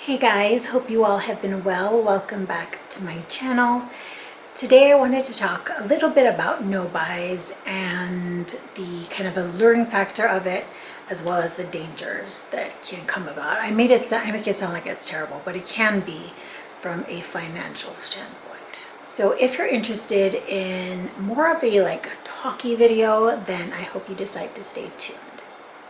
Hey guys, hope you all have been well. Welcome back to my channel. Today I wanted to talk a little bit about no-buys and the kind of alluring factor of it, as well as the dangers that can come about. I make it sound like it's terrible, but it can be from a financial standpoint. So if you're interested in more of a talky video, then I hope you decide to stay tuned.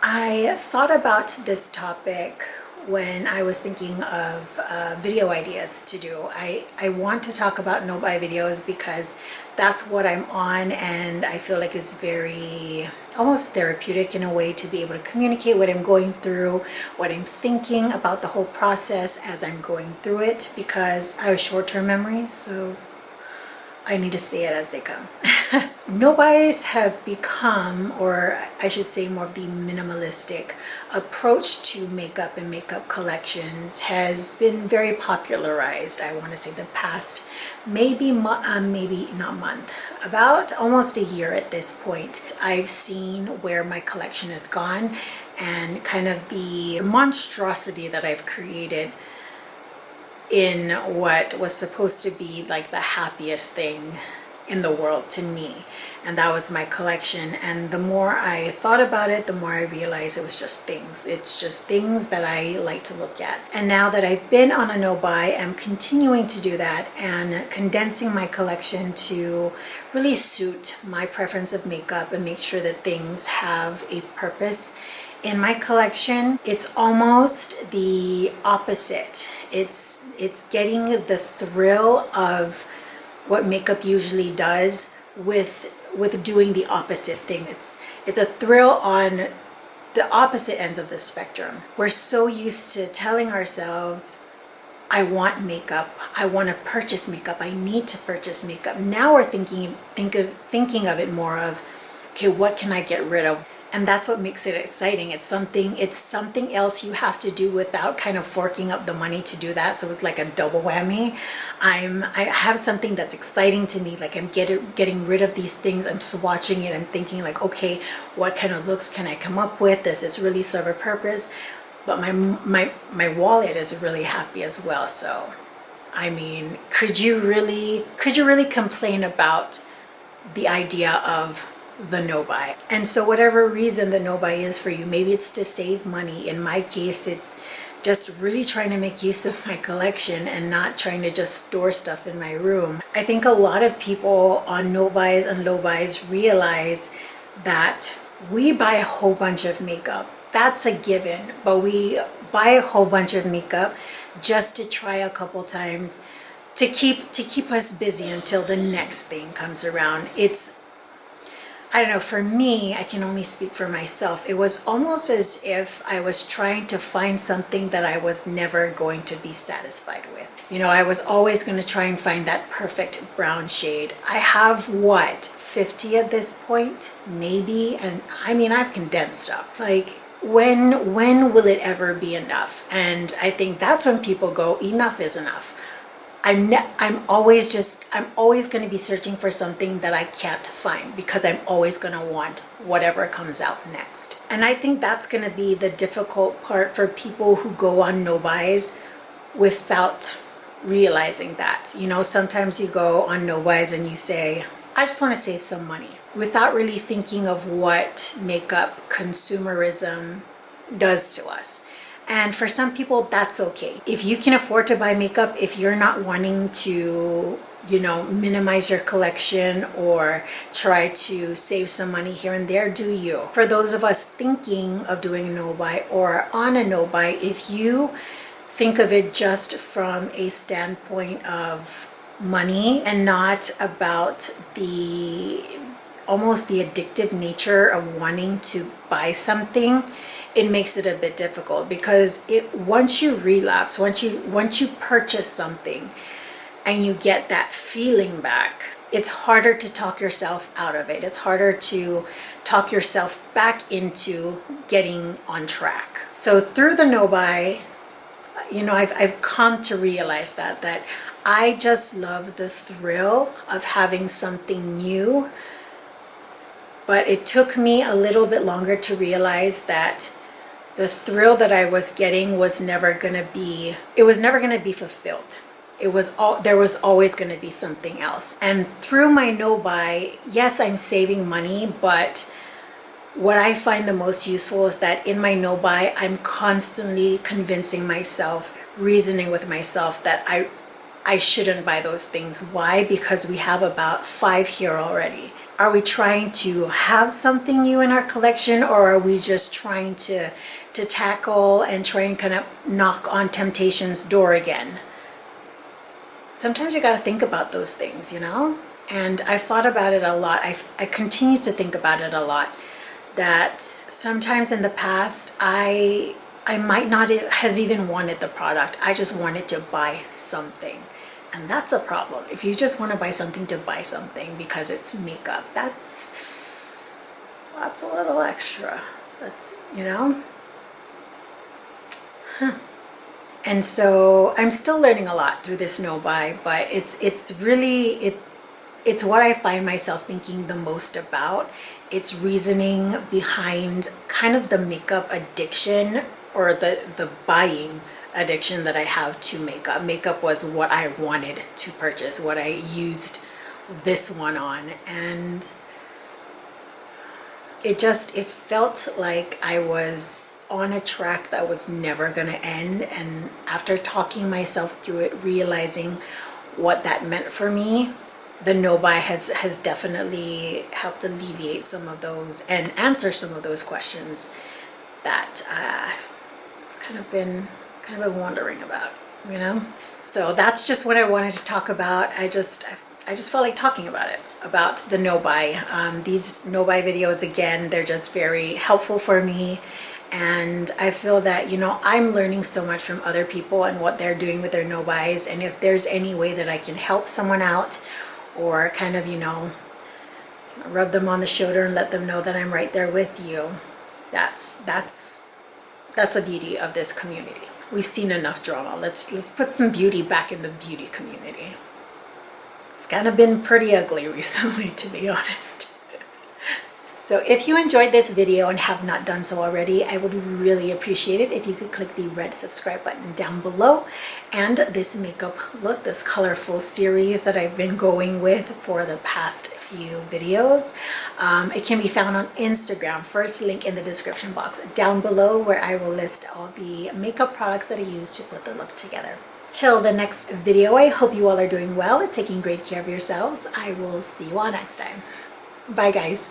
I thought about this topic when I was thinking of video ideas to do. I want to talk about no-buy videos because that's what I'm on, and I feel like it's very almost therapeutic in a way to be able to communicate what I'm going through, what I'm thinking about the whole process as I'm going through it, because I have short-term memory, so I need to say it as they come. No-buys have become, or I should say more of the minimalistic approach to makeup and makeup collections has been very popularized. I want to say the past maybe not month, about almost a year at this point. I've seen where my collection has gone and kind of the monstrosity that I've created in what was supposed to be like the happiest thing in the world to me, and that was my collection. And the more I thought about it, the more I realized it was just things. It's just things that I like to look at. And now that I've been on a no-buy, I'm continuing to do that and condensing my collection to really suit my preference of makeup and make sure that things have a purpose. In my collection, it's almost the opposite. It's getting the thrill of what makeup usually does with doing the opposite thing. It's a thrill on the opposite ends of the spectrum. We're so used to telling ourselves, I want makeup, I want to purchase makeup, I need to purchase makeup. Now we're thinking of it more of, okay, what can I get rid of? And that's what makes it exciting. It's something else you have to do without kind of forking up the money to do that. So it's like a double whammy. I have something that's exciting to me. Like I'm getting rid of these things. I'm swatching it. I'm thinking like, okay, what kind of looks can I come up with? Does this really serve a purpose? But my wallet is really happy as well. So, I mean, could you really complain about the idea of the no-buy? And so whatever reason the no-buy is for you, maybe it's to save money. In my case, it's just really trying to make use of my collection and not trying to just store stuff in my room. I think a lot of people on no-buys and low-buys realize that we buy a whole bunch of makeup. That's a given, but we buy a whole bunch of makeup just to try a couple times to keep us busy until the next thing comes around. I don't know, for me, I can only speak for myself. It was almost as if I was trying to find something that I was never going to be satisfied with. You know, I was always going to try and find that perfect brown shade. I have 50 at this point, maybe, and I mean, I've condensed stuff. Like, when will it ever be enough? And I think that's when people go, enough is enough. I'm always going to be searching for something that I can't find because I'm always going to want whatever comes out next. And I think that's going to be the difficult part for people who go on no-buys without realizing that. You know, sometimes you go on no-buys and you say, I just want to save some money, without really thinking of what makeup consumerism does to us. And for some people, that's okay. If you can afford to buy makeup, if you're not wanting to, minimize your collection or try to save some money here and there, do you. For those of us thinking of doing a no-buy or on a no-buy, if you think of it just from a standpoint of money and not about almost the addictive nature of wanting to buy something, it makes it a bit difficult, because once you relapse, once you purchase something and you get that feeling back, it's harder to talk yourself out of it. It's harder to talk yourself back into getting on track. So through the no-buy, I've come to realize that I just love the thrill of having something new. But it took me a little bit longer to realize that the thrill that I was getting was never gonna be, it was never gonna be fulfilled. There was always gonna be something else. And through my no-buy, yes, I'm saving money, but what I find the most useful is that in my no-buy, I'm constantly convincing myself, reasoning with myself that I shouldn't buy those things. Why? Because we have about 5 here already. Are we trying to have something new in our collection, or are we just trying to tackle and try and kind of knock on temptation's door again? Sometimes you got to think about those things, you know? And I've thought about it a lot. I continue to think about it a lot, that sometimes in the past, I might not have even wanted the product. I just wanted to buy something. And that's a problem. If you just want to buy something to buy something because it's makeup, that's a little extra. That's, you know? Huh. And so I'm still learning a lot through this no-buy, but it's really, it's what I find myself thinking the most about. It's reasoning behind kind of the makeup addiction, or the buying addiction that I have to makeup. Makeup was what I wanted to purchase, what I used this one on, and it felt like I was on a track that was never gonna end. And after talking myself through it, realizing what that meant for me, the no-buy has definitely helped alleviate some of those and answer some of those questions that I've kind of been wondering about, you know? So that's just what I wanted to talk about. I just felt like talking about it, about the no-buy. These no-buy videos, again, they're just very helpful for me. And I feel that, you know, I'm learning so much from other people and what they're doing with their no-buys. And if there's any way that I can help someone out, or kind of, you know, rub them on the shoulder and let them know that I'm right there with you, that's the beauty of this community. We've seen enough drama. Let's put some beauty back in the beauty community. It's kind of been pretty ugly recently, to be honest. So if you enjoyed this video and have not done so already, I would really appreciate it if you could click the red subscribe button down below. And this makeup look, this colorful series that I've been going with for the past few videos, it can be found on Instagram. First link in the description box down below, where I will list all the makeup products that I use to put the look together. Till the next video, I hope you all are doing well and taking great care of yourselves. I will see you all next time. Bye guys.